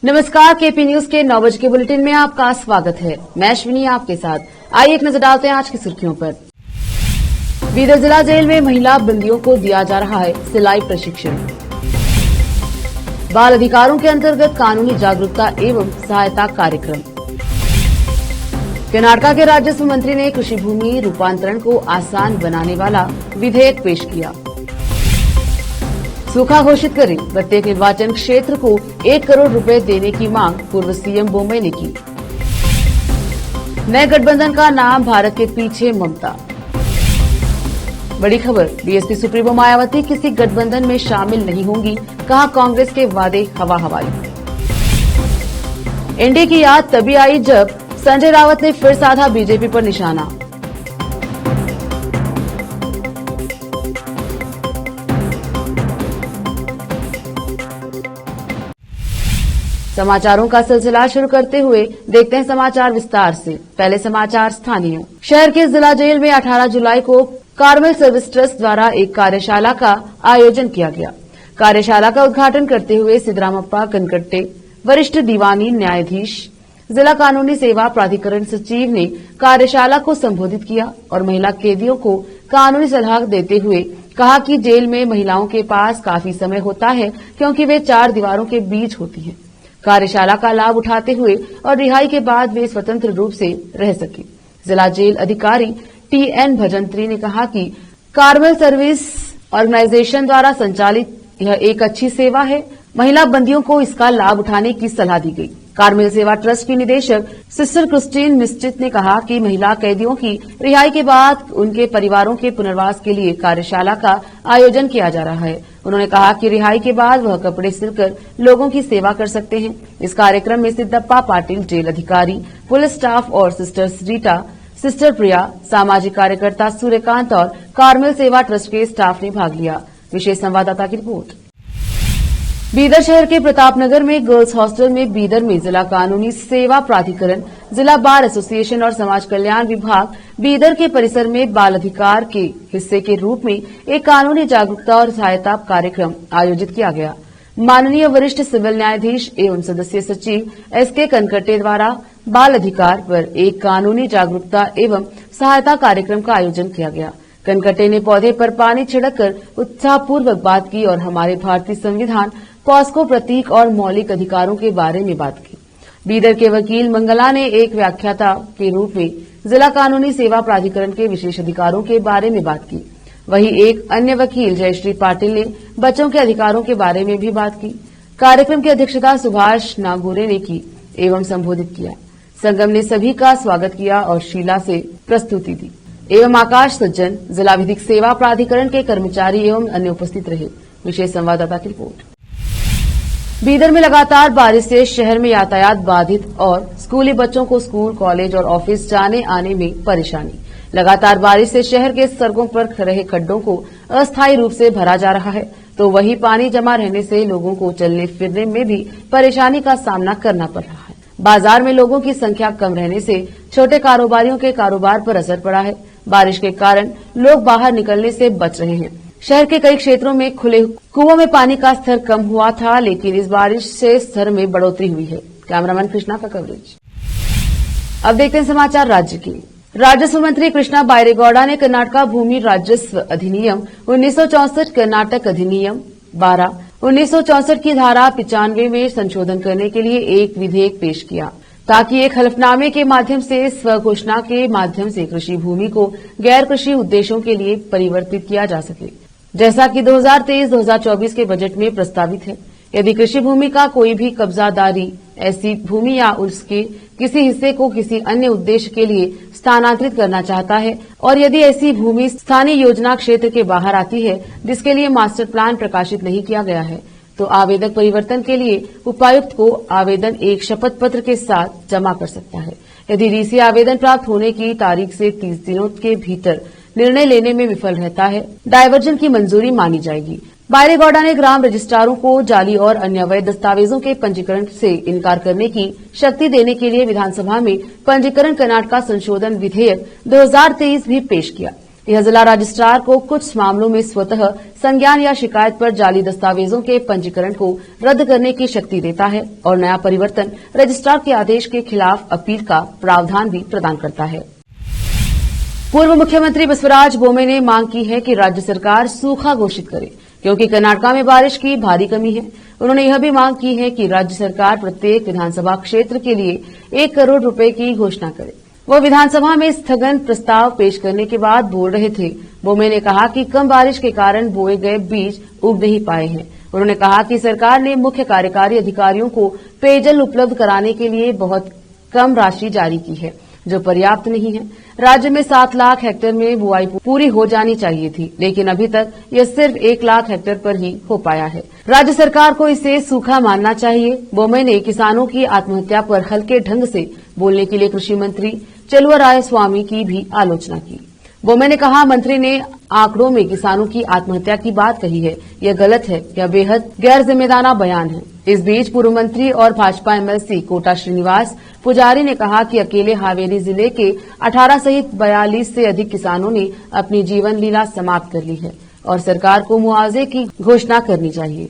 नमस्कार, KP news के 9 बजे के बुलेटिन में आपका स्वागत है। मैं अश्विनी आपके साथ। आइए एक नजर डालते हैं आज की सुर्खियों पर। बीदर जिला जेल में महिला बंदियों को दिया जा रहा है सिलाई प्रशिक्षण। बाल अधिकारों के अंतर्गत कानूनी जागरूकता एवं सहायता कार्यक्रम। कर्नाटक के राजस्व मंत्री ने कृषि भूमि रूपांतरण को आसान बनाने वाला विधेयक पेश किया। सूखा घोषित करें, प्रत्येक निर्वाचन क्षेत्र को 1 करोड़ रुपए देने की मांग पूर्व सीएम बोम्मई ने की। नए गठबंधन का नाम, भारत के पीछे ममता। बड़ी खबर, बीएसपी सुप्रीमो मायावती किसी गठबंधन में शामिल नहीं होंगी, कहा कांग्रेस के वादे हवा हवाई। एनडीए की याद तभी आई जब संजय राउत ने फिर साधा बीजेपी पर निशाना। समाचारों का सिलसिला शुरू करते हुए देखते हैं समाचार विस्तार से। पहले समाचार स्थानीय। शहर के जिला जेल में 18 जुलाई को कार्मेल सर्विस ट्रस्ट द्वारा एक कार्यशाला का आयोजन किया गया। कार्यशाला का उद्घाटन करते हुए सिद्धरामप्पा कनकट्टे, वरिष्ठ दीवानी न्यायाधीश, जिला कानूनी सेवा प्राधिकरण सचिव ने कार्यशाला को संबोधित किया और महिला कैदियों को कानूनी सलाह देते हुए कहा कि जेल में महिलाओं के पास काफी समय होता है क्योंकि वे 4 दीवारों के बीच होती हैं। कार्यशाला का लाभ उठाते हुए और रिहाई के बाद वे स्वतंत्र रूप से रह सके। जिला जेल अधिकारी टीएन भजंत्री ने कहा कि कार्मेल सर्विस ऑर्गेनाइजेशन द्वारा संचालित यह एक अच्छी सेवा है। महिला बंदियों को इसका लाभ उठाने की सलाह दी गई। कार्मेल सेवा ट्रस्ट की निदेशक सिस्टर क्रिस्टीन मिस्टिट ने कहा कि महिला कैदियों की रिहाई के बाद उनके परिवारों के पुनर्वास के लिए कार्यशाला का आयोजन किया जा रहा है। उन्होंने कहा कि रिहाई के बाद वह कपड़े सिलकर लोगों की सेवा कर सकते हैं। इस कार्यक्रम में सिद्धप्पा पाटिल जेल अधिकारी, पुलिस स्टाफ और सिस्टर रीटा, सिस्टर प्रिया, सामाजिक कार्यकर्ता सूर्यकांत और कार्मेल सेवा ट्रस्ट के स्टाफ ने भाग लिया। विशेष संवाददाता की रिपोर्ट। बीदर शहर के प्रतापनगर में गर्ल्स हॉस्टल में बीदर में जिला कानूनी सेवा प्राधिकरण, जिला बार एसोसिएशन और समाज कल्याण विभाग बीदर के परिसर में बाल अधिकार के हिस्से के रूप में एक कानूनी जागरूकता और सहायता कार्यक्रम आयोजित किया गया। माननीय वरिष्ठ सिविल न्यायाधीश एवं सदस्य सचिव एसके कनकट्टे द्वारा बाल अधिकार पर एक कानूनी जागरूकता एवं सहायता कार्यक्रम का आयोजन किया गया। कनकट्टे ने पौधे पर पानी छिड़ककर उत्साहपूर्वक बात की और हमारे भारतीय संविधान, पॉस्को प्रतीक और मौलिक अधिकारों के बारे में बात की। बीदर के वकील मंगला ने एक व्याख्याता के रूप में जिला कानूनी सेवा प्राधिकरण के विशेष अधिकारों के बारे में बात की। वहीं एक अन्य वकील जयश्री पाटिल ने बच्चों के अधिकारों के बारे में भी बात की। कार्यक्रम की अध्यक्षता सुभाष नागोरे ने की एवं संबोधित किया। संगम ने सभी का स्वागत किया और शीला से प्रस्तुति दी एवं आकाश सज्जन, जिला विधिक सेवा प्राधिकरण के कर्मचारी एवं अन्य उपस्थित रहे। विशेष संवाददाता की रिपोर्ट। बीदर में लगातार बारिश से शहर में यातायात बाधित और स्कूली बच्चों को स्कूल, कॉलेज और ऑफिस जाने आने में परेशानी। लगातार बारिश से शहर के सड़कों पर रहे खड्डों को अस्थायी रूप से भरा जा रहा है, तो वहीं पानी जमा रहने से लोगों को चलने फिरने में भी परेशानी का सामना करना पड़ रहा है। बाजार में लोगों की संख्या कम रहने से छोटे कारोबारियों के कारोबार पर असर पड़ा है। बारिश के कारण लोग बाहर निकलने से बच रहे हैं। शहर के कई क्षेत्रों में खुले कुओं में पानी का स्तर कम हुआ था, लेकिन इस बारिश से स्तर में बढ़ोतरी हुई है। कैमरामैन कृष्णा का कवरेज। अब देखते हैं समाचार राज्य के। राजस्व मंत्री कृष्णा बायरेगौड़ा ने कर्नाटक भूमि राजस्व अधिनियम 1964, कर्नाटक अधिनियम 12, 1964 की धारा 95 में संशोधन करने के लिए एक विधेयक पेश किया, ताकि एक हलफनामे के माध्यम से स्वघोषणा के माध्यम से कृषि भूमि को गैर कृषि उद्देश्यों के लिए परिवर्तित किया जा सके, जैसा कि 2023-2024 के बजट में प्रस्तावित है। यदि कृषि भूमि का कोई भी कब्जादारी ऐसी भूमि या उसके किसी हिस्से को किसी अन्य उद्देश्य के लिए स्थानांतरित करना चाहता है और यदि ऐसी भूमि स्थानीय योजना क्षेत्र के बाहर आती है जिसके लिए मास्टर प्लान प्रकाशित नहीं किया गया है, तो आवेदक परिवर्तन के लिए उपायुक्त को आवेदन एक शपथ पत्र के साथ जमा कर सकता है। यदि डीसी आवेदन प्राप्त होने की तारीख से 30 दिनों के भीतर निर्णय लेने में विफल रहता है, डायवर्जन की मंजूरी मानी जाएगी। बायरेगौड़ा ने ग्राम रजिस्ट्रारों को जाली और अन्य अवैध दस्तावेजों के पंजीकरण से इनकार करने की शक्ति देने के लिए विधानसभा में पंजीकरण कर्नाटक संशोधन विधेयक 2023 भी पेश किया। यह जिला रजिस्ट्रार को कुछ मामलों में स्वतः संज्ञान या शिकायत पर जाली दस्तावेजों के पंजीकरण को रद्द करने की शक्ति देता है और नया परिवर्तन रजिस्ट्रार के आदेश के खिलाफ अपील का प्रावधान भी प्रदान करता है। पूर्व मुख्यमंत्री बसवराज बोम्मे ने मांग की है कि राज्य सरकार सूखा घोषित करे, क्योंकि कर्नाटका में बारिश की भारी कमी है। उन्होंने यह भी मांग की है कि राज्य सरकार प्रत्येक विधानसभा क्षेत्र के लिए 1 करोड़ रुपए की घोषणा करे। वो विधानसभा में स्थगन प्रस्ताव पेश करने के बाद बोल रहे थे। बोम्मे ने कहा कि कम बारिश के कारण बोए गए बीज उग नहीं पाए हैं। उन्होंने कहा कि सरकार ने मुख्य कार्यकारी अधिकारियों को पेयजल उपलब्ध कराने के लिए बहुत कम राशि जारी की है, जो पर्याप्त नहीं है। राज्य में 7 लाख हेक्टेयर में बुआई पूरी हो जानी चाहिए थी, लेकिन अभी तक यह सिर्फ 1 लाख हेक्टेयर पर ही हो पाया है। राज्य सरकार को इसे सूखा मानना चाहिए। बोम्मे ने किसानों की आत्महत्या पर हल्के ढंग से बोलने के लिए कृषि मंत्री चलुवरायस्वामी की भी आलोचना की। बोम्मे ने कहा, मंत्री ने आंकड़ों में किसानों की आत्महत्या की बात कही है, यह गलत है, यह बेहद गैर जिम्मेदाराना बयान है। इस बीच पूर्व मंत्री और भाजपा एमएलसी कोटा श्रीनिवास पुजारी ने कहा कि अकेले हावेरी जिले के 18 सहित 42 से अधिक किसानों ने अपनी जीवन लीला समाप्त कर ली है और सरकार को मुआवजे की घोषणा करनी चाहिए।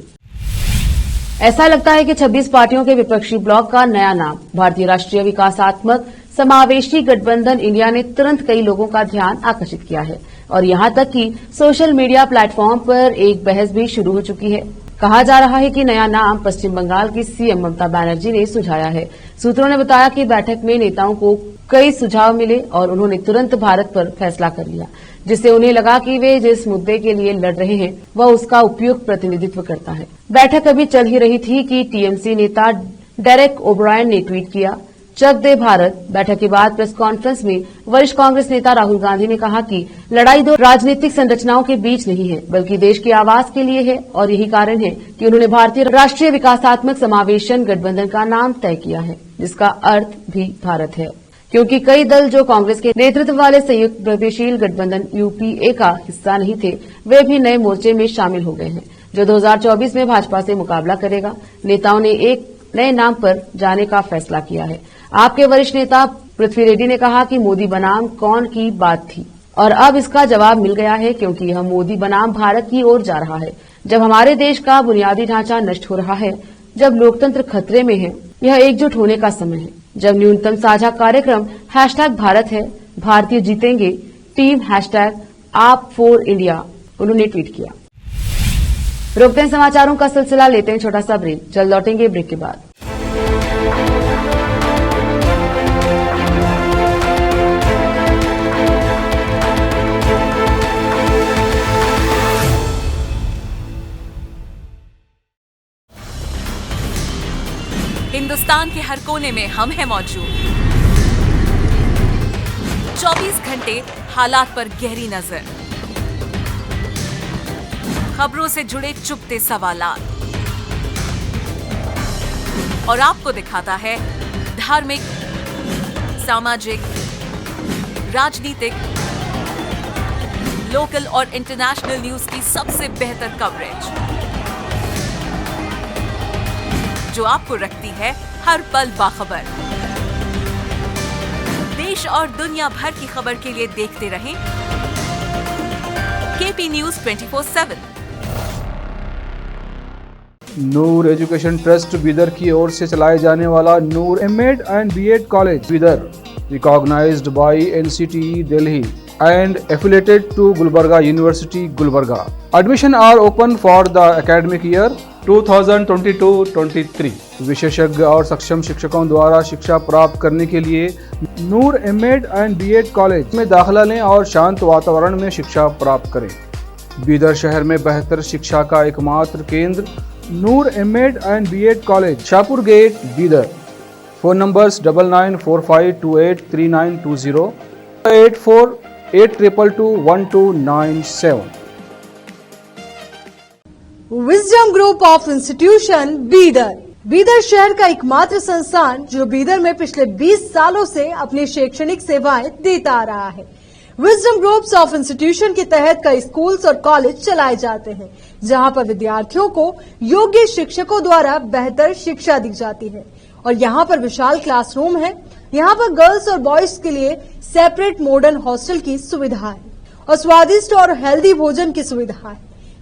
ऐसा लगता है कि 26 पार्टियों के विपक्षी ब्लॉक का नया नाम भारतीय राष्ट्रीय विकासात्मक समावेशी गठबंधन इंडिया ने तुरंत कई लोगों का ध्यान आकर्षित किया है और यहां तक कि सोशल मीडिया प्लेटफॉर्म पर एक बहस भी शुरू हो चुकी है। कहा जा रहा है कि नया नाम पश्चिम बंगाल की सीएम ममता बनर्जी ने सुझाया है। सूत्रों ने बताया कि बैठक में नेताओं को कई सुझाव मिले और उन्होंने तुरंत भारत पर फैसला कर लिया, जिससे उन्हें लगा कि वे जिस मुद्दे के लिए लड़ रहे हैं वह उसका उपयुक्त प्रतिनिधित्व करता है। बैठक अभी चल ही रही थी कि टीएमसी नेता डेरेक ओब्रायन ने ट्वीट किया, चक दे भारत। बैठक के बाद प्रेस कॉन्फ्रेंस में वरिष्ठ कांग्रेस नेता राहुल गांधी ने कहा कि लड़ाई दो राजनीतिक संरचनाओं के बीच नहीं है, बल्कि देश के आवास के लिए है और यही कारण है कि उन्होंने भारतीय राष्ट्रीय विकासात्मक समावेशन गठबंधन का नाम तय किया है, जिसका अर्थ भी भारत है, क्योंकि कई दल जो कांग्रेस के नेतृत्व वाले संयुक्त प्रगतिशील गठबंधन यूपीए का हिस्सा नहीं थे, वे भी नए मोर्चे में शामिल हो गए हैं, जो 2024 में भाजपा से मुकाबला करेगा। नेताओं ने एक नए नाम पर जाने का फैसला किया है। आपके वरिष्ठ नेता पृथ्वी रेड्डी ने कहा कि मोदी बनाम कौन की बात थी और अब इसका जवाब मिल गया है, क्योंकि यह मोदी बनाम भारत की ओर जा रहा है। जब हमारे देश का बुनियादी ढांचा नष्ट हो रहा है, जब लोकतंत्र खतरे में है, यह एकजुट होने का समय है। जब न्यूनतम साझा कार्यक्रम #भारत है, भारतीय जीतेंगे, टीम #आप4इंडिया उन्होंने ट्वीट किया। रोकते हैं समाचारों का सिलसिला, लेते हैं छोटा सा ब्रेक, जल्द लौटेंगे ब्रेक के बाद। हिंदुस्तान के हर कोने में हम हैं मौजूद। 24 घंटे हालात पर गहरी नजर, खबरों से जुड़े चुपते सवालात और आपको दिखाता है धार्मिक, सामाजिक, राजनीतिक, लोकल और इंटरनेशनल न्यूज की सबसे बेहतर कवरेज, जो आपको रखती है हर पल बाखबर। देश और दुनिया भर की खबर के लिए देखते रहें KP news 24/7। Noor education trust Bidar की ओर से चलाए जाने वाला Noor MEd and BEd college Bidar, recognised by NCTE Delhi and affiliated to Gulbarga University, Gulbarga. Admission are open for the academic year 2022-23. विशेषज्ञ और सक्षम शिक्षकों द्वारा शिक्षा प्राप्त करने के लिए नूर एमएड एंड बीएड कॉलेज में दाखिला लें और शांत वातावरण में शिक्षा प्राप्त करें। बीदर शहर में बेहतर शिक्षा का एकमात्र केंद्र Noor MEd and BEd college, Shahpur gate, Bidar. Phone numbers 9945283920 8482221297। Wisdom group of institution Bidar, Bidar शहर का एकमात्र संस्थान जो बीदर में पिछले 20 सालों से अपनी शैक्षणिक सेवाएं देता आ रहा है। विजडम ग्रुप्स ऑफ इंस्टीट्यूशन के तहत कई स्कूल्स और कॉलेज चलाए जाते हैं, जहां पर विद्यार्थियों को योग्य शिक्षकों द्वारा बेहतर शिक्षा दी जाती है और यहाँ पर विशाल क्लासरूम है। यहाँ पर गर्ल्स और बॉयज के लिए सेपरेट मॉडर्न हॉस्टल की सुविधा है और स्वादिष्ट और हेल्दी भोजन की सुविधा है।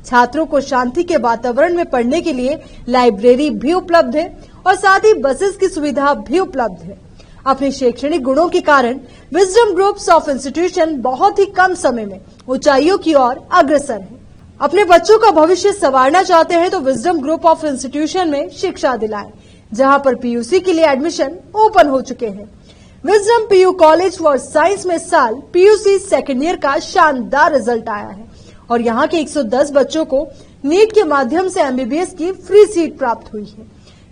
छात्रों को शांति के वातावरण में पढ़ने के लिए लाइब्रेरी भी उपलब्ध है और साथ ही बसेस की सुविधा भी उपलब्ध है। अपने शैक्षणिक गुणों के कारण विजडम ग्रुप्स ऑफ इंस्टीट्यूशन बहुत ही कम समय में ऊंचाइयों की ओर अग्रसर है। अपने बच्चों का भविष्य संवारना चाहते हैं तो विजडम ग्रुप ऑफ इंस्टीट्यूशन में शिक्षा दिलाएं, जहां पर पीयूसी के लिए एडमिशन ओपन हो चुके हैं। Wisdom PU college for science में साल पीयूसी सेकेंड ईयर का शानदार रिजल्ट आया है और यहाँ के 110 बच्चों को नीट के माध्यम से एमबीबीएस की फ्री सीट प्राप्त हुई है।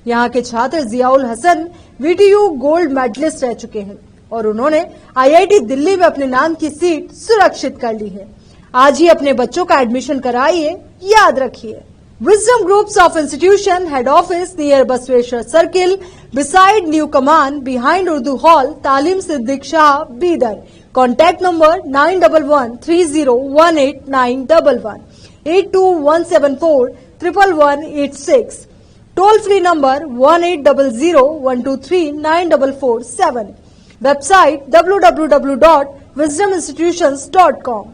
यहाँ के छात्र Ziaul Hasan VTU gold medalist रह चुके हैं और उन्होंने आईआईटी दिल्ली में अपने नाम की सीट सुरक्षित कर ली है। आज ही अपने बच्चों का एडमिशन कराइए, याद रखिए। Wisdom groups of institution head office near Basaveshwar circle beside new Kaman behind Urdu hall Taleem Siddique Shah Bidar. Contact number 9130189111 8217411186। Toll free number 180012394447। Website www.wisdominstitutions.com।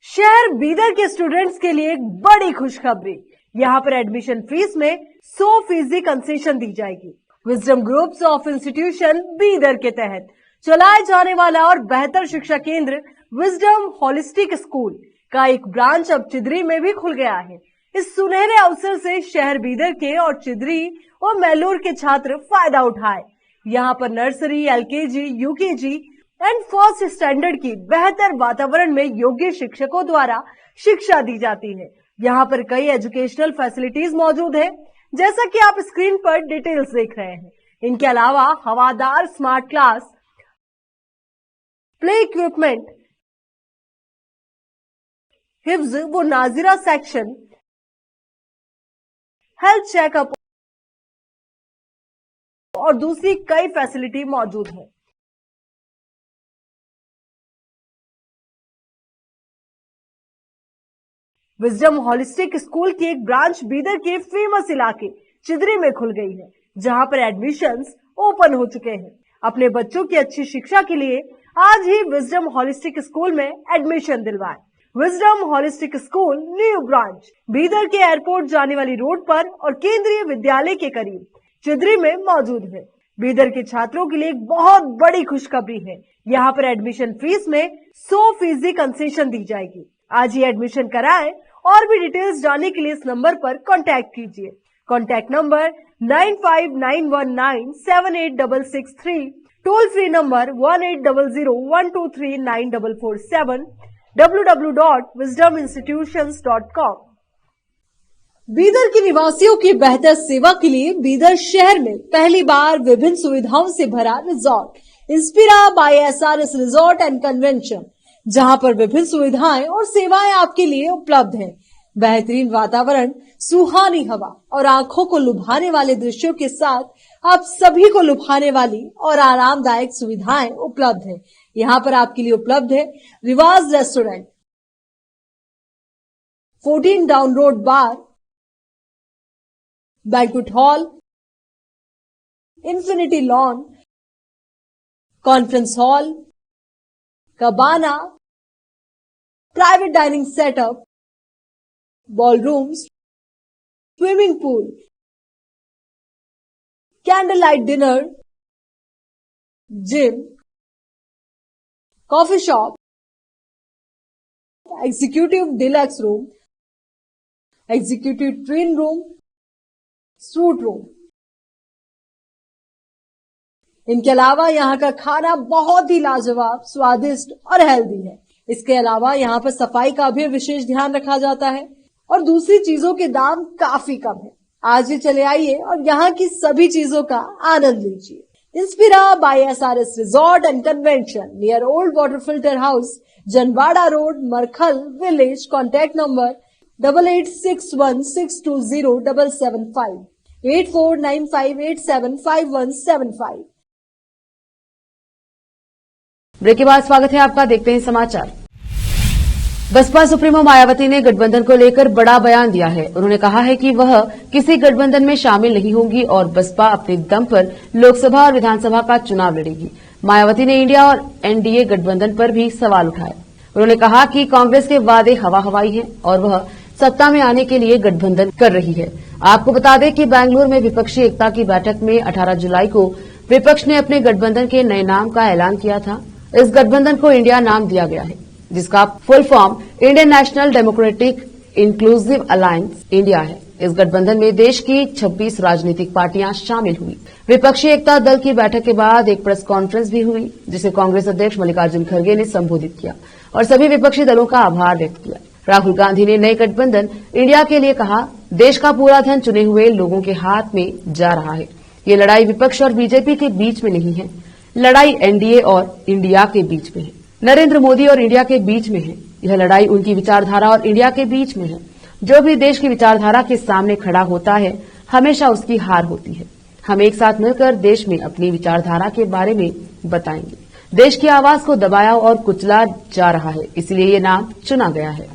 शहर बीदर के स्टूडेंट्स के लिए एक बड़ी खुशखबरी, यहाँ पर एडमिशन फीस में 100% कंसेशन दी जाएगी। Wisdom groups of institution Bidar के तहत चलाए जाने वाला और बेहतर शिक्षा केंद्र विजडम होलिस्टिक स्कूल का एक ब्रांच अब चिदरी में भी खुल गया है। इस सुनहरे अवसर से शहर बीदर के और चिदरी और मैलूर के छात्र फायदा उठाए। यहाँ पर nursery, LKG, UKG and first standard की बेहतर वातावरण में योग्य शिक्षकों द्वारा शिक्षा दी जाती है। यहाँ पर कई एजुकेशनल फैसिलिटीज मौजूद है, जैसा कि आप स्क्रीन पर डिटेल्स देख रहे हैं। इनके अलावा हवादार स्मार्ट क्लास, प्ले इक्विपमेंट, हिफ्ज व नाजिरा सेक्शन, हेल्थ चेकअप और दूसरी कई फैसिलिटी मौजूद है। विजडम होलिस्टिक स्कूल की एक ब्रांच बीदर के फेमस इलाके चिदरी में खुल गई है, जहां पर एडमिशंस ओपन हो चुके हैं। अपने बच्चों की अच्छी शिक्षा के लिए आज ही विजडम होलिस्टिक स्कूल में एडमिशन दिलवाएं। Wisdom holistic school new branch Bidar के एयरपोर्ट जाने वाली रोड पर और केंद्रीय विद्यालय के करीब चिदरी में मौजूद है। बीदर के छात्रों के लिए एक बहुत बड़ी खुशखबरी है, यहाँ पर एडमिशन फीस में 100% कंसेशन दी जाएगी। आज ही एडमिशन कराएं और भी डिटेल्स जानने के लिए इस नंबर पर कांटेक्ट कीजिए। Contact number 9591978663, toll free number 180012394447, www.wisdominstitutions.com। Bidar के निवासियों की बेहतर सेवा के लिए बीदर शहर में पहली बार विभिन्न सुविधाओं से भरा resort Inspira by SRS resort and convention, जहां पर विभिन्न सुविधाएं और सेवाएं आपके लिए उपलब्ध हैं। बेहतरीन वातावरण, सुहानी हवा और आंखों को लुभाने वाले दृश्यों के साथ आप सभी को लुभाने वाली और आरामदायक सुविधाएं उपलब्ध है। यहाँ पर आपके लिए उपलब्ध है Riwaaz restaurant, 14 down road bar, banquet hall, infinity lawn, conference hall, cabana, private dining setup, ballrooms, swimming pool, candle light dinner, gym, coffee shop, executive deluxe room, executive twin room, suite room. इनके अलावा यहाँ का खाना बहुत ही लाजवाब, स्वादिष्ट और healthy है। इसके अलावा यहाँ पर सफाई का भी विशेष ध्यान रखा जाता है और दूसरी चीजों के दाम काफी कम है। आज ही चले आइए और यहाँ की सभी चीजों का आनंद लीजिए। Inspira by SRS resort and convention near old water filter house, Janwada road, Markhal village. Contact number 8861620775, 8495875175। Break के बाद स्वागत है आपका, देखते हैं समाचार। बसपा सुप्रीमो मायावती ने गठबंधन को लेकर बड़ा बयान दिया है। उन्होंने कहा है कि वह किसी गठबंधन में शामिल नहीं होंगी और बसपा अपने दम पर लोकसभा और विधानसभा का चुनाव लड़ेगी। मायावती ने इंडिया और एनडीए गठबंधन पर भी सवाल उठाए। उन्होंने कहा कि कांग्रेस के वादे हवा हवाई हैं और वह सत्ता में आने के लिए गठबंधन कर रही है। आपको बता दें कि बेंगलुरु में विपक्षी एकता की बैठक में 18 जुलाई को विपक्ष ने अपने गठबंधन के नए नाम का ऐलान किया था। इस गठबंधन को इंडिया नाम दिया गया है, जिसका full form Indian national democratic inclusive alliance India है। इस गठबंधन में देश की 26 राजनीतिक पार्टियां शामिल हुई। विपक्षी एकता दल की बैठक के बाद एक प्रेस कॉन्फ्रेंस भी हुई, जिसे कांग्रेस अध्यक्ष मल्लिकार्जुन खड़गे ने संबोधित किया और सभी विपक्षी दलों का आभार व्यक्त किया। राहुल गांधी ने नए गठबंधन इंडिया के लिए कहा, देश का पूरा धन चुने हुए लोगों के हाथ में जा रहा है। ये लड़ाई विपक्ष और बीजेपी के बीच में नहीं है, लड़ाई एनडीए और इंडिया के बीच में है, नरेंद्र मोदी और इंडिया के बीच में है। यह लड़ाई उनकी विचारधारा और इंडिया के बीच में है। जो भी देश की विचारधारा के सामने खड़ा होता है, हमेशा उसकी हार होती है। हम एक साथ मिलकर देश में अपनी विचारधारा के बारे में बताएंगे। देश की आवाज को दबाया और कुचला जा रहा है, इसलिए ये नाम चुना गया है।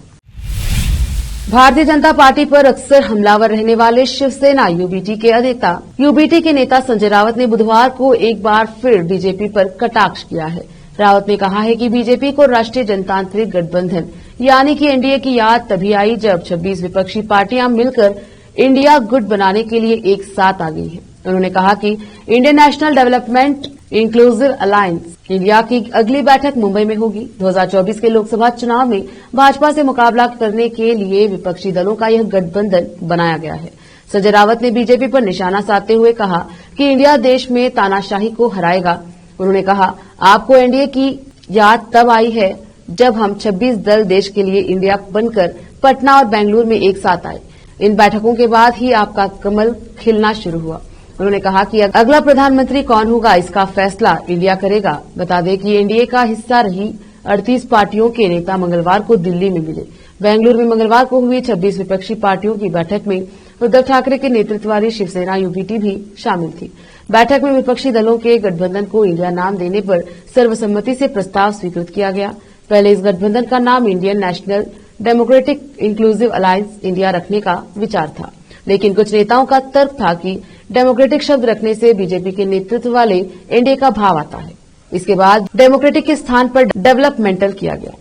भारतीय जनता पार्टी पर अक्सर हमलावर रहने वाले शिवसेना यूबीटी के नेता संजय रावत ने बुधवार को एक बार फिर बीजेपी पर कटाक्ष किया है। रावत ने कहा है कि बीजेपी को राष्ट्रीय जनतांत्रिक गठबंधन यानी कि एनडीए की याद तभी आई जब 26 विपक्षी पार्टियां मिलकर इंडिया गुट बनाने के लिए एक साथ आ गई हैं। उन्होंने कहा कि Indian national development inclusive alliance India की अगली बैठक मुंबई में होगी। 2024 के लोकसभा चुनाव में भाजपा से मुकाबला करने के लिए विपक्षी दलों का यह गठबंधन बनाया गया है। संजय रावत ने बीजेपी पर निशाना साधते हुए कहा कि इंडिया देश में तानाशाही को हराएगा। उन्होंने कहा, आपको एनडीए की याद तब आई है जब हम 26 दल देश के लिए इंडिया बनकर पटना और बेंगलुरु में एक साथ आए। इन बैठकों के बाद ही आपका कमल खिलना शुरू हुआ। उन्होंने कहा कि अगला प्रधानमंत्री कौन होगा, इसका फैसला इंडिया करेगा। बता दें कि एनडीए का हिस्सा रही 38 पार्टियों के नेता मंगलवार को दिल्ली में मिले। बेंगलुरु में मंगलवार को हुई 26 विपक्षी पार्टियों की बैठक में उद्धव ठाकरे के नेतृत्व वाली शिवसेना यूबीटी भी शामिल थी। बैठक में विपक्षी दलों के गठबंधन को इंडिया नाम देने पर सर्वसम्मति से प्रस्ताव स्वीकृत किया गया। पहले इस गठबंधन का नाम Indian national democratic inclusive alliance India रखने का विचार था, लेकिन कुछ नेताओं का तर्क था कि डेमोक्रेटिक शब्द रखने से बीजेपी के नेतृत्व वाले एनडीए का भाव आता है। इसके बाद डेमोक्रेटिक के स्थान पर डेवलपमेंटल किया गया।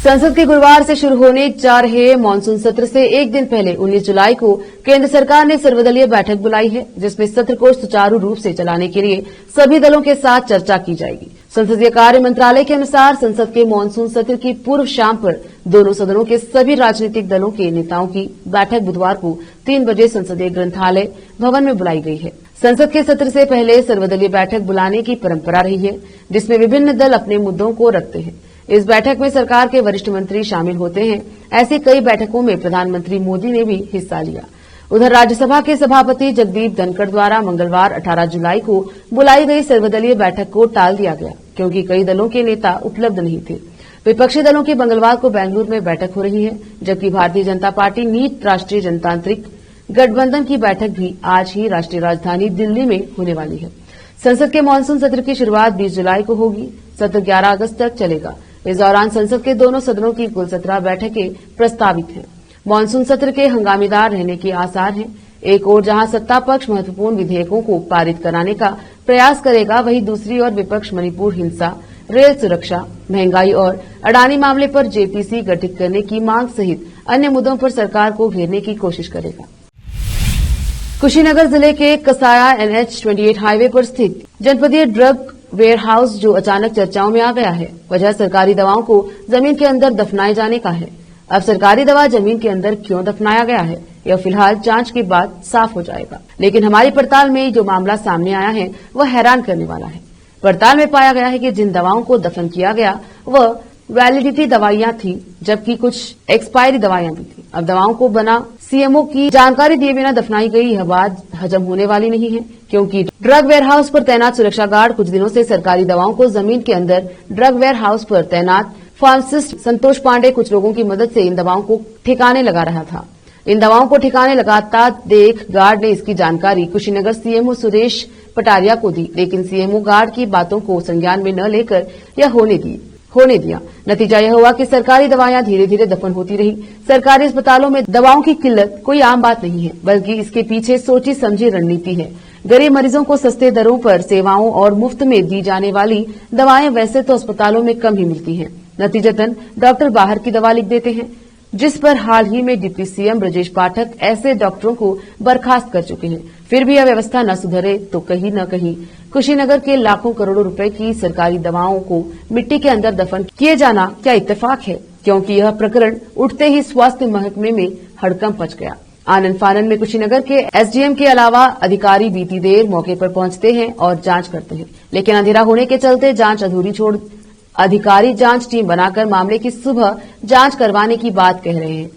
संसद के गुरुवार से शुरू होने जा रहे मानसून सत्र से एक दिन पहले 19 जुलाई को केंद्र सरकार ने सर्वदलीय बैठक बुलाई है, जिसमें सत्र को सुचारू रूप से चलाने के लिए सभी दलों के साथ चर्चा की जाएगी। संसदीय कार्य मंत्रालय के अनुसार संसद के मानसून सत्र की पूर्व शाम पर दोनों सदनों के सभी राजनीतिक दलों के नेताओं की बैठक बुधवार को 3 बजे संसदीय ग्रंथालय भवन में बुलाई गई है। संसद के सत्र से पहले सर्वदलीय बैठक बुलाने की परंपरा रही है, जिसमें विभिन्न दल अपने मुद्दों को रखते हैं। इस बैठक में सरकार के वरिष्ठ मंत्री शामिल होते हैं। ऐसी कई बैठकों में प्रधानमंत्री मोदी ने भी हिस्सा लिया। उधर राज्यसभा के सभापति जगदीप धनखड़ द्वारा मंगलवार 18 जुलाई को बुलाई गई सर्वदलीय बैठक को टाल दिया गया, क्योंकि कई दलों के नेता उपलब्ध नहीं थे। विपक्षी दलों की मंगलवार को बेंगलुरु में बैठक हो रही है, जबकि भारतीय जनता पार्टी नीट राष्ट्रीय जनतांत्रिक गठबंधन की बैठक भी आज ही राष्ट्रीय राजधानी दिल्ली में होने वाली है। संसद के मानसून सत्र की शुरुआत 20 जुलाई को होगी। सत्र 11 अगस्त तक चलेगा। इस दौरान संसद के दोनों सदनों की कुल 17 बैठकें प्रस्तावित हैं। मानसून सत्र के हंगामेदार रहने के आसार हैं। एक ओर जहां सत्ता पक्ष महत्वपूर्ण विधेयकों को पारित कराने का प्रयास करेगा, वहीं दूसरी ओर विपक्ष मणिपुर हिंसा, रेल सुरक्षा, महंगाई और अडानी मामले पर जेपीसी गठित करने की मांग सहित अन्य मुद्दों पर सरकार को घेरने की कोशिश करेगा। कुशीनगर जिले के कसाया NH-28 हाईवे पर स्थित जनपदीय ड्रग वेयर हाउस जो अचानक चर्चाओं में आ गया है, वजह सरकारी दवाओं को जमीन के अंदर दफनाए जाने का है। अब सरकारी दवा जमीन के अंदर क्यों दफनाया गया है, यह फिलहाल जांच के बाद साफ हो जाएगा। लेकिन हमारी पड़ताल में जो मामला सामने आया है वह हैरान करने वाला है। पड़ताल में पाया गया है कि जिन दवाओं को दफन किया गया वह वैलिडिटी दवाइयां थी, जबकि कुछ एक्सपायरी दवाइयां भी थी। अब दवाओं को बना सीएमओ की जानकारी दिए बिना दफनाई गई यह बात हजम होने वाली नहीं है, क्योंकि ड्रग वेयर हाउस पर तैनात सुरक्षा गार्ड कुछ दिनों से सरकारी दवाओं को जमीन के अंदर ड्रग वेयर हाउस पर तैनात फार्मासिस्ट संतोष पांडे कुछ लोगों की मदद से इन दवाओं को ठिकाने लगा रहा था। इन दवाओं को ठिकाने लगाता देख गार्ड ने इसकी जानकारी कुशीनगर सीएमओ सुरेश पटारिया को दी, लेकिन सीएमओ गार्ड की बातों को संज्ञान में न लेकर यह होने दिया। नतीजा यह हुआ कि सरकारी दवाएं धीरे धीरे दफन होती रही। सरकारी अस्पतालों में दवाओं की किल्लत कोई आम बात नहीं है, बल्कि इसके पीछे सोची समझी रणनीति है। गरीब मरीजों को सस्ते दरों पर सेवाओं और मुफ्त में दी जाने वाली दवाएं वैसे तो अस्पतालों में कम ही मिलती हैं, नतीजतन डॉक्टर बाहर की दवा लिख देते हैं, जिस पर हाल ही में डिप्टी सीएम ब्रजेश पाठक ऐसे डॉक्टरों को बर्खास्त कर चुके हैं। फिर भी यह व्यवस्था न सुधरे तो कहीं न कहीं कुशीनगर के लाखों करोड़ों रुपए की सरकारी दवाओं को मिट्टी के अंदर दफन किए जाना क्या इत्तेफाक है, क्योंकि यह प्रकरण उठते ही स्वास्थ्य महकमे में हड़कंप मच गया। आनन फानन में कुशीनगर के एसडीएम के अलावा अधिकारी बीती देर मौके पर पहुंचते हैं और जांच करते हैं, लेकिन अंधेरा होने के चलते जांच अधूरी छोड़ अधिकारी जांच टीम बनाकर मामले की सुबह जांच करवाने की बात कह रहे हैं।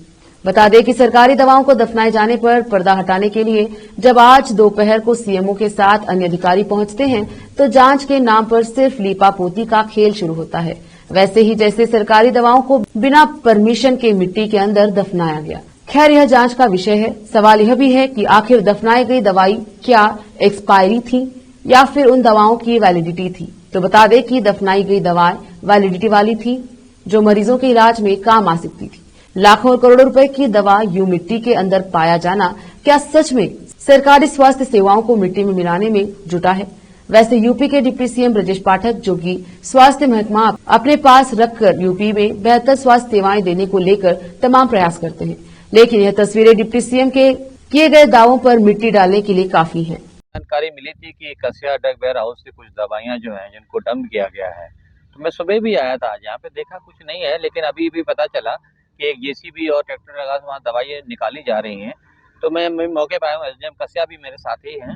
बता दें कि सरकारी दवाओं को दफनाए जाने पर पर्दा हटाने के लिए जब आज दोपहर को सीएमओ के साथ अन्य अधिकारी पहुंचते हैं तो जांच के नाम पर सिर्फ लीपापोती का खेल शुरू होता है, वैसे ही जैसे सरकारी दवाओं को बिना परमिशन के मिट्टी के अंदर दफनाया गया। खैर, यह जांच का विषय है। सवाल यह भी है कि आखिर दफनाई गई दवाई क्या एक्सपायरी थी या फिर उन दवाओं की वैलिडिटी थी। तो बता दें कि दफनाई गई दवाएं वैलिडिटी वाली थी जो मरीजों के इलाज में काम आ सकती थी। लाखों और करोड़ों रुपए की दवा यूं मिट्टी के अंदर पाया जाना क्या सच में सरकारी स्वास्थ्य सेवाओं को मिट्टी में मिलाने में जुटा है। वैसे यूपी के डिप्टी सीएम ब्रजेश पाठक, जो कि स्वास्थ्य महकमा अपने पास रखकर यूपी में बेहतर स्वास्थ्य सेवाएं देने को लेकर तमाम प्रयास करते हैं, लेकिन यह तस्वीरें डिप्टी सीएम के किए गए दावों पर मिट्टी डालने के लिए काफी है। जानकारी मिली थी कि कसिया ड्रग वेयर हाउस से कुछ दवाइयां जो हैं जिनको डंप किया गया है, तो मैं सुबह भी आया था, यहाँ पे देखा कुछ नहीं है, लेकिन अभी भी पता चला कि एक जेसीबी और ट्रैक्टर लगा वहाँ दवाइयाँ निकाली जा रही हैं। तो मैं मौके पर आया हूँ, एसडीएम कसिया भी मेरे साथ ही हैं।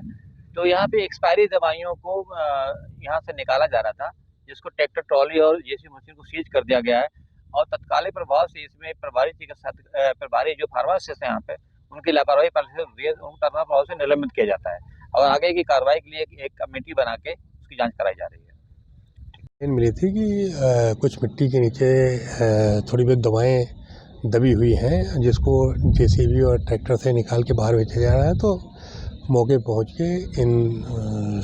तो यहाँ पे एक्सपायरी दवाइयों को यहाँ से निकाला जा रहा था, जिसको ट्रैक्टर ट्रॉली और जेसीबी मशीन को सीज कर दिया गया है और तत्कालीन प्रभाव से इसमें प्रभारी जो फार्मासिस्ट हैं यहाँ पे उनकी लापरवाही प्रभाव से निलंबित किया जाता है और आगे की कार्रवाई के लिए एक कमेटी बना के उसकी जांच कराई जा रही है। मिली थी कि कुछ मिट्टी के नीचे थोड़ी बहुत दवाएं दबी हुई हैं, जिसको जेसीबी और ट्रैक्टर से निकाल के बाहर बेचा जा रहा है। तो मौके पहुंच के इन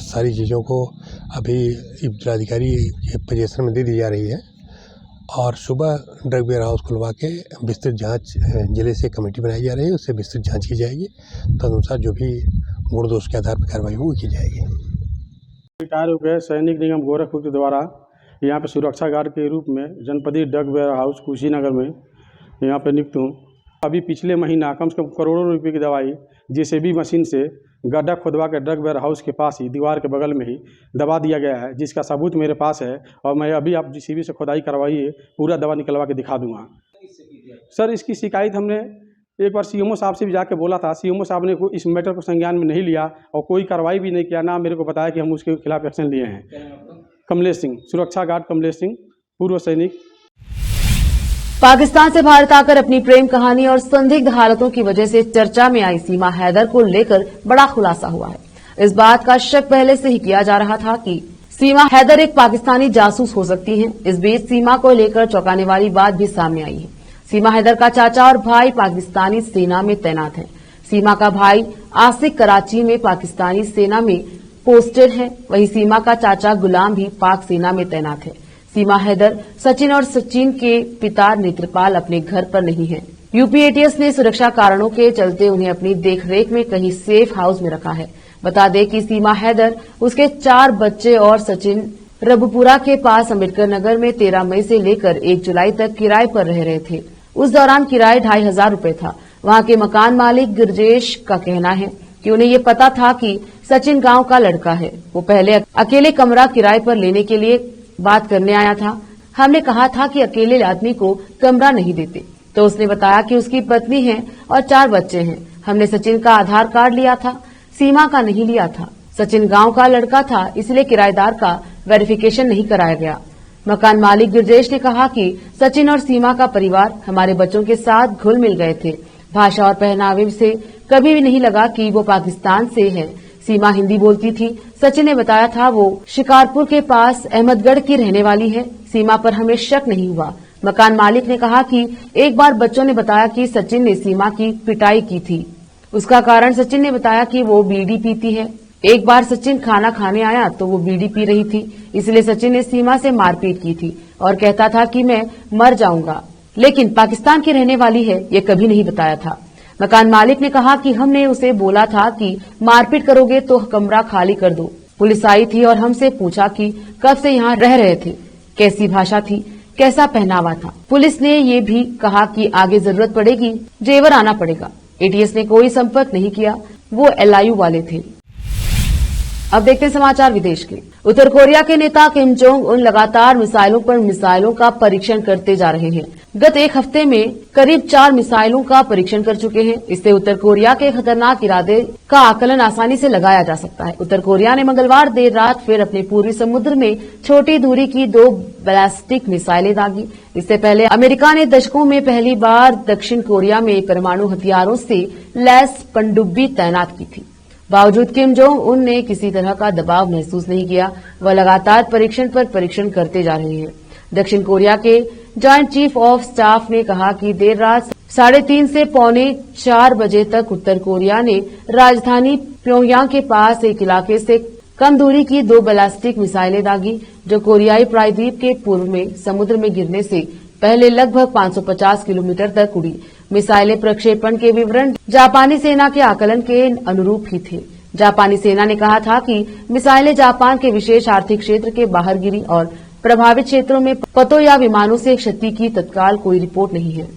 सारी चीज़ों को अभी जिलाधिकारी के पोजीशन में दे दी जा रही है और सुबह ड्रग वेयर हाउस खुलवा के विस्तृत जांच जिले से कमेटी बनाई जा रही है, उससे विस्तृत जांच की जाएगी। तदनुसार जो भी गुण दोष के आधार पर कार्रवाई वो की जाएगी। रिटायर हो गए सैनिक निगम गोरखपुर के द्वारा यहाँ पे सुरक्षा गार्ड के रूप में जनपदीय ड्रग वेयर हाउस कुशीनगर में यहाँ पे नियुक्त हूँ। अभी पिछले महीना कम से कम करोड़ों रुपए की दवाई जेसीबी मशीन से गड्ढा खोदवा के ड्रग वेयर हाउस के पास ही दीवार के बगल में ही दबा दिया गया है, जिसका सबूत मेरे पास है और मैं अभी आप जेसीबी से खोदाई करवाइए पूरा दवा निकलवा के दिखा दूंगा। सर, इसकी शिकायत हमने एक बार सीएमओ साहब से भी जाके बोला था। सीएमओ साहब ने इस मैटर को संज्ञान में नहीं लिया और कोई कार्रवाई भी नहीं किया, ना मेरे को बताया कि हम उसके खिलाफ एक्शन लिए हैं। कमलेश सिंह, सुरक्षा गार्ड कमलेश सिंह, पूर्व सैनिक। पाकिस्तान से भारत आकर अपनी प्रेम कहानी और संदिग्ध हालतों की वजह से चर्चा में आई सीमा हैदर को लेकर बड़ा खुलासा हुआ है। इस बात का शक पहले से ही किया जा रहा था कि सीमा हैदर एक पाकिस्तानी जासूस हो सकती हैं। इस बीच सीमा को लेकर चौंकाने वाली बात भी सामने आई है। सीमा हैदर का चाचा और भाई पाकिस्तानी सेना में तैनात हैं। सीमा का भाई आसिक कराची में पाकिस्तानी सेना में पोस्टेड है, वहीं सीमा का चाचा गुलाम भी पाक सेना में तैनात है। सीमा हैदर, सचिन और सचिन के पिता नेत्रपाल अपने घर पर नहीं हैं। यूपी एटीएस ने सुरक्षा कारणों के चलते उन्हें अपनी देखरेख में कहीं सेफ हाउस में रखा है। बता दें कि सीमा हैदर, उसके 4 बच्चे और सचिन रबुपुरा के पास अम्बेडकर नगर में 13 मई से लेकर 1 जुलाई तक किराए पर रह रहे थे। उस दौरान किराया 2500 रुपए था। वहां के मकान मालिक गिरजेश का कहना है कि उन्हें ये पता था कि सचिन गांव का लड़का है। वो पहले अकेले कमरा किराए पर लेने के लिए बात करने आया था। हमने कहा था कि अकेले आदमी को कमरा नहीं देते, तो उसने बताया कि उसकी पत्नी है और 4 बच्चे हैं। हमने सचिन का आधार कार्ड लिया था, सीमा का नहीं लिया था। सचिन गांव का लड़का था, इसलिए किराएदार का वेरिफिकेशन नहीं कराया गया। मकान मालिक गिरजेश ने कहा कि सचिन और सीमा का परिवार हमारे बच्चों के साथ घुल मिल गए थे। भाषा और पहनावे से कभी भी नहीं लगा कि वो पाकिस्तान से है। सीमा हिंदी बोलती थी। सचिन ने बताया था वो शिकारपुर के पास अहमदगढ़ की रहने वाली है। सीमा पर हमें शक नहीं हुआ। मकान मालिक ने कहा कि एक बार बच्चों ने बताया कि सचिन ने सीमा की पिटाई की थी। उसका कारण सचिन ने बताया कि वो बीड़ी पीती है। एक बार सचिन खाना खाने आया तो वो बीड़ी पी रही थी, इसलिए सचिन ने सीमा से मारपीट की थी और कहता था कि मैं मर जाऊंगा, लेकिन पाकिस्तान की रहने वाली है, ये कभी नहीं बताया था। मकान मालिक ने कहा कि हमने उसे बोला था कि मारपीट करोगे तो कमरा खाली कर दो। पुलिस आई थी और हमसे पूछा कि कब से यहाँ रह रहे थे, कैसी भाषा थी, कैसा पहनावा था। पुलिस ने ये भी कहा कि आगे जरूरत पड़ेगी जेवर आना पड़ेगा। एटीएस ने कोई संपर्क नहीं किया, वो LIU वाले थे। अब देखते हैं समाचार विदेश के। उत्तर कोरिया के नेता किम जोंग उन लगातार मिसाइलों पर मिसाइलों का परीक्षण करते जा रहे हैं। गत एक हफ्ते में करीब 4 मिसाइलों का परीक्षण कर चुके हैं। इससे उत्तर कोरिया के खतरनाक इरादे का आकलन आसानी से लगाया जा सकता है। उत्तर कोरिया ने मंगलवार देर रात फिर अपने पूर्वी समुद्र में छोटी दूरी की 2 बैलिस्टिक मिसाइलें दागी। इससे पहले अमेरिका ने दशकों में पहली बार दक्षिण कोरिया में परमाणु हथियारों से लैस पनडुब्बी तैनात की थी। बावजूद किम जोंग उन ने किसी तरह का दबाव महसूस नहीं किया। वह लगातार परीक्षण पर परीक्षण करते जा रहे हैं। दक्षिण कोरिया के जॉइंट चीफ ऑफ स्टाफ ने कहा कि देर रात 3:30 से 3:45 बजे तक उत्तर कोरिया ने राजधानी प्योंगयांग के पास एक इलाके से कम दूरी की 2 बैलिस्टिक मिसाइलें दागी, जो कोरियाई प्रायद्वीप के पूर्व में समुद्र में गिरने से पहले लगभग 550 किलोमीटर तक उड़ी। मिसाइलें प्रक्षेपण के विवरण जापानी सेना के आकलन के अनुरूप ही थे। जापानी सेना ने कहा था कि मिसाइलें जापान के विशेष आर्थिक क्षेत्र के बाहर गिरी और प्रभावित क्षेत्रों में पतों या विमानों से क्षति की तत्काल कोई रिपोर्ट नहीं है।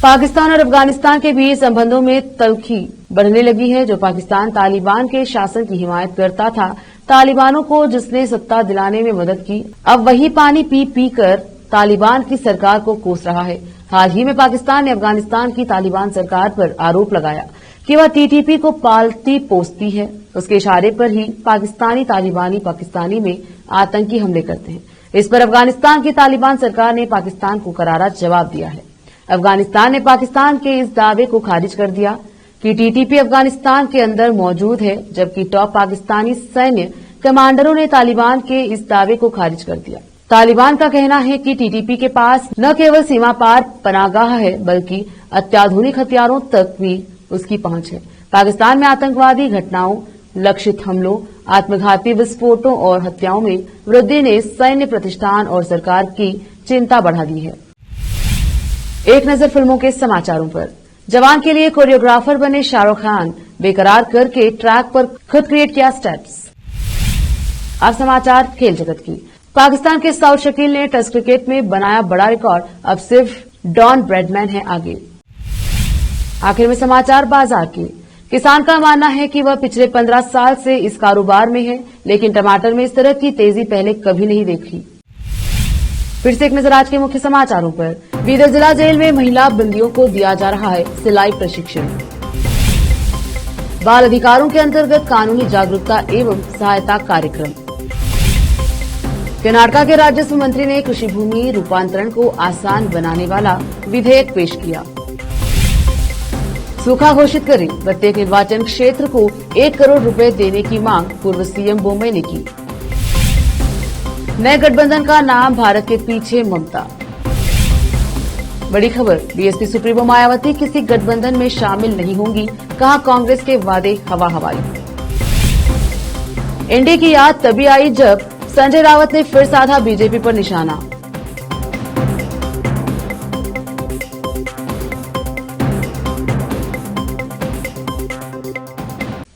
पाकिस्तान और अफगानिस्तान के बीच संबंधों में तल्खी बढ़ने लगी है। जो पाकिस्तान तालिबान के शासन की हिमायत करता था, तालिबानों को जिसने सत्ता दिलाने में मदद की, अब वही पानी पी पी कर तालिबान की सरकार को कोस रहा है। हाल ही में पाकिस्तान ने अफगानिस्तान की तालिबान सरकार पर आरोप लगाया कि वह TTP को पालती पोसती है। उसके इशारे पर ही पाकिस्तानी तालिबानी पाकिस्तानी में आतंकी हमले करते हैं। इस पर अफगानिस्तान की तालिबान सरकार ने पाकिस्तान को करारा जवाब दिया है। अफगानिस्तान ने पाकिस्तान के इस दावे को खारिज कर दिया कि TTP अफगानिस्तान के अंदर मौजूद है, जबकि टॉप पाकिस्तानी सैन्य कमांडरों ने तालिबान के इस दावे को खारिज कर दिया। तालिबान का कहना है कि TTP के पास न केवल सीमा पार पनाहगाह है, बल्कि अत्याधुनिक हथियारों तक भी उसकी पहुंच है। पाकिस्तान में आतंकवादी घटनाओं, लक्षित हमलों, आत्मघाती विस्फोटों और हत्याओं में वृद्धि ने सैन्य प्रतिष्ठान और सरकार की चिंता बढ़ा दी है। एक नजर फिल्मों के समाचारों पर। जवान के लिए कोरियोग्राफर बने शाहरुख खान बेकरार करके ट्रैक पर खुद क्रिएट किया स्टेप्स। अब समाचार खेल जगत की। पाकिस्तान के साउथ शकील ने टेस्ट क्रिकेट में बनाया बड़ा रिकॉर्ड। अब सिर्फ डॉन ब्रैडमैन है आगे। आखिर में समाचार बाजार के। किसान का मानना है कि वह पिछले 15 साल से इस कारोबार में है, लेकिन टमाटर में इस तरह की तेजी पहले कभी नहीं देखी। फिर से एक नजर आज के मुख्य समाचारों पर। बीदर जिला जेल में महिला बंदियों को दिया जा रहा है सिलाई प्रशिक्षण। बाल अधिकारों के अंतर्गत कानूनी जागरूकता एवं सहायता कार्यक्रम। कर्नाटक के राजस्व मंत्री ने कृषि भूमि रूपांतरण को आसान बनाने वाला विधेयक पेश किया। सूखा घोषित करें, प्रत्येक निर्वाचन क्षेत्र को 1 करोड़ रुपए देने की मांग पूर्व सीएम बोम्मई ने की। नए गठबंधन का नाम भारत के पीछे ममता। बड़ी खबर, बीएसपी सुप्रीमो मायावती किसी गठबंधन में शामिल नहीं होंगी, कहा कांग्रेस के वादे हवा हवाई। एनडीए की याद तभी आई जब संजय रावत ने फिर साधा बीजेपी पर निशाना।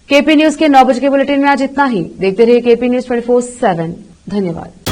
केपी न्यूज के 9 बजे के बुलेटिन में आज इतना ही। देखते रहिए केपी न्यूज 24/7। धन्यवाद।